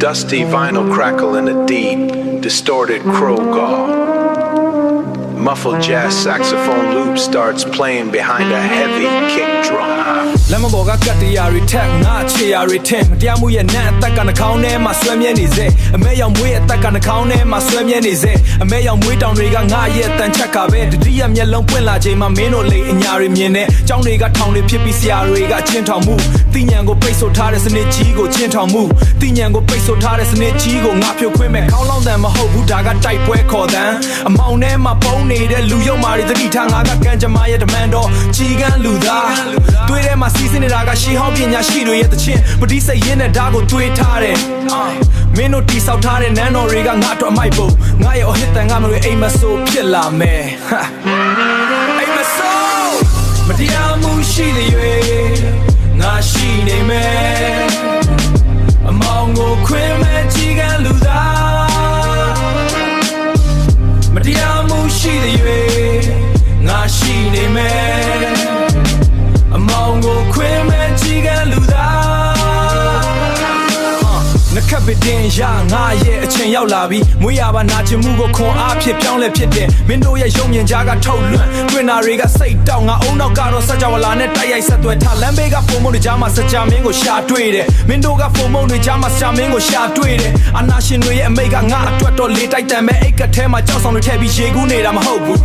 dusty vinyl crackle in a deep, distorted crow gall. Muffled jazz saxophone loop starts playing behind a heavy kick drum. Lama boga katiya retek nga cheya retem Tia mu ye na taka na kaung ne ma swam ye ni ze Ame yang mu ye taka na kaung ne ma swam ye ni ze Ame yang mu taungတွေကငါရဲ့တန်ချက်ကပဲတတိယမျက်လုံးပွင့်လာချိန်မှာမင်းတို့လေအညာတွေမြင်နေကျောင်းတွေကထောင်တွေဖြစ်ပြီးဆရာတွေကချင်းထောင်မှုတိညာကိုပိတ်ဆို့ထားတဲ့စနစ်ကြီးကိုချင်းထောင်မှုတိညာကိုပိတ်ဆို့ထားတဲ့စနစ်ကြီးကိုငါဖြုတ်ခွင်းမဲ့ခေါင်းလောင်းတန်မဟုတ်ဘူးဒါကတိုက်ပွဲခေါ်တန်အမောင်ထဲမှာပုံနေတဲ့လူယုံမာတွေသတိထားငါကကံကြမ္မာရဲ့တမန်တော်ကြီးကန်းလူသားတွေးထဲမှာစီးစင်းနေတာကရှေးဟောင်းပညာရှိတွေရဲ့တခြင်းပတိစိတ်ရင်းနဲ့ဓာတ်ကိုတွေးထားတယ်မင်းတို့တိဆောက်ထားတဲ့နန်းတော်တွေကငါတို့အမိုက်ပုံငါရဲ့အဟစ်တန်ကမလို့အိမ်မဆိုးဖြစ်လာမယ်အိမ်မဆိုးမတရားမှုရှိနေ၍ငါရှိနေမယ်အမောင်ကိုခွင်းမဲ့ကြီးကန်းလူသားမတရားမှုရှိနေ၍ငါရှိနေမယ်အမောင်ကိုခွင်းမဲ့ကြီးကန်းလူသားနှခပ်ပတင်ရငါရဲ့အချိန်ရောက်လာပြီမွေးရပါနာချင်မှုကိုခွန်အားဖြစ်ပြောင်းလဲဖြစ်တယ်မင်းတို့ရဲ့ရုံမြင်ကြားကထုတ်လွှင့်တွင်နာတွေကစိတ်တောက်ငါအုံနောက်ကတော့စကြဝဠာနဲ့တိုက်ရိုက်ဆက်သွယ်ထားလမ်းဘေးကပုံမုံတွေကြားမှာစကြမင်းကိုရှာတွေ့တယ်မင်းတို့ကပုံမုံတွေကြားမှာစကြမင်းကိုရှာတွေ့တယ်အနာရှင်တွေရဲ့အမိတ်ကငါအတွက်တော့လေတိုက်တန်မဲ့အိတ်ကထဲမှာကြောက်ဆောင်တွေထည့်ပြီးရေကူးနေတာမဟုတ်ဘူး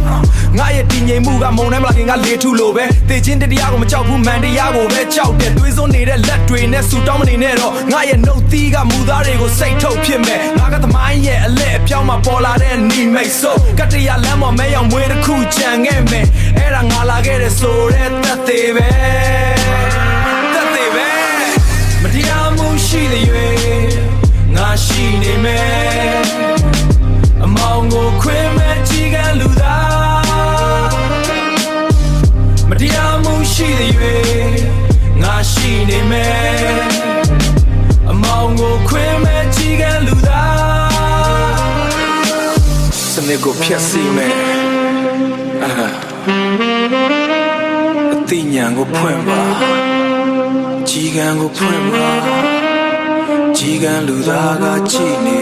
ငါရဲ့တည်ငြိမ်မှုကမုံထဲမှာခင်ကလေထုလိုပဲတေချင်းတရားကိုမကြောက်ဘူးမှန်တရားကိုပဲကြောက်တယ်သွေးစွန်းနေတဲ့လက်တွေနဲ့ဆူတောင်းမနေနဲ့တော့ငါရဲ့နှုတ်သီးကမူသားတွေကိုစိတ်ထုတ်ဖြစ်မဲ့ငါကသမိုင်းရဲ့အလဲအပြောင်းမှာပေါ်လာတဲ့နီမိတ်ဆိုကတရလမ်းပေါ်မဲရောင်မွေးတစ်ခုကြံခဲ့မယ်အဲ့ဒါငါလာခဲ့တဲ့ဆိုတဲ့သက်သေးပဲသက်သေးပဲမတရားမှုရှိနေ၍ငါရှိနေမယ်အမောင်ကိုခွင်းမဲ့ကြီးကန်းလူသားမတရားမှုရှိနေ၍ငါရှိနေမယ်အမောင်ကိုခွင်းမဲ့ကြီးကန်းလူသားစနစ်ကိုဖျက်ဆီးမယ်အသိဉာဏ်ကိုဖွင့်ပါကြီးကန်းကိုဖွင့်ပါကြီးကန်းလူသားကကြည်နေ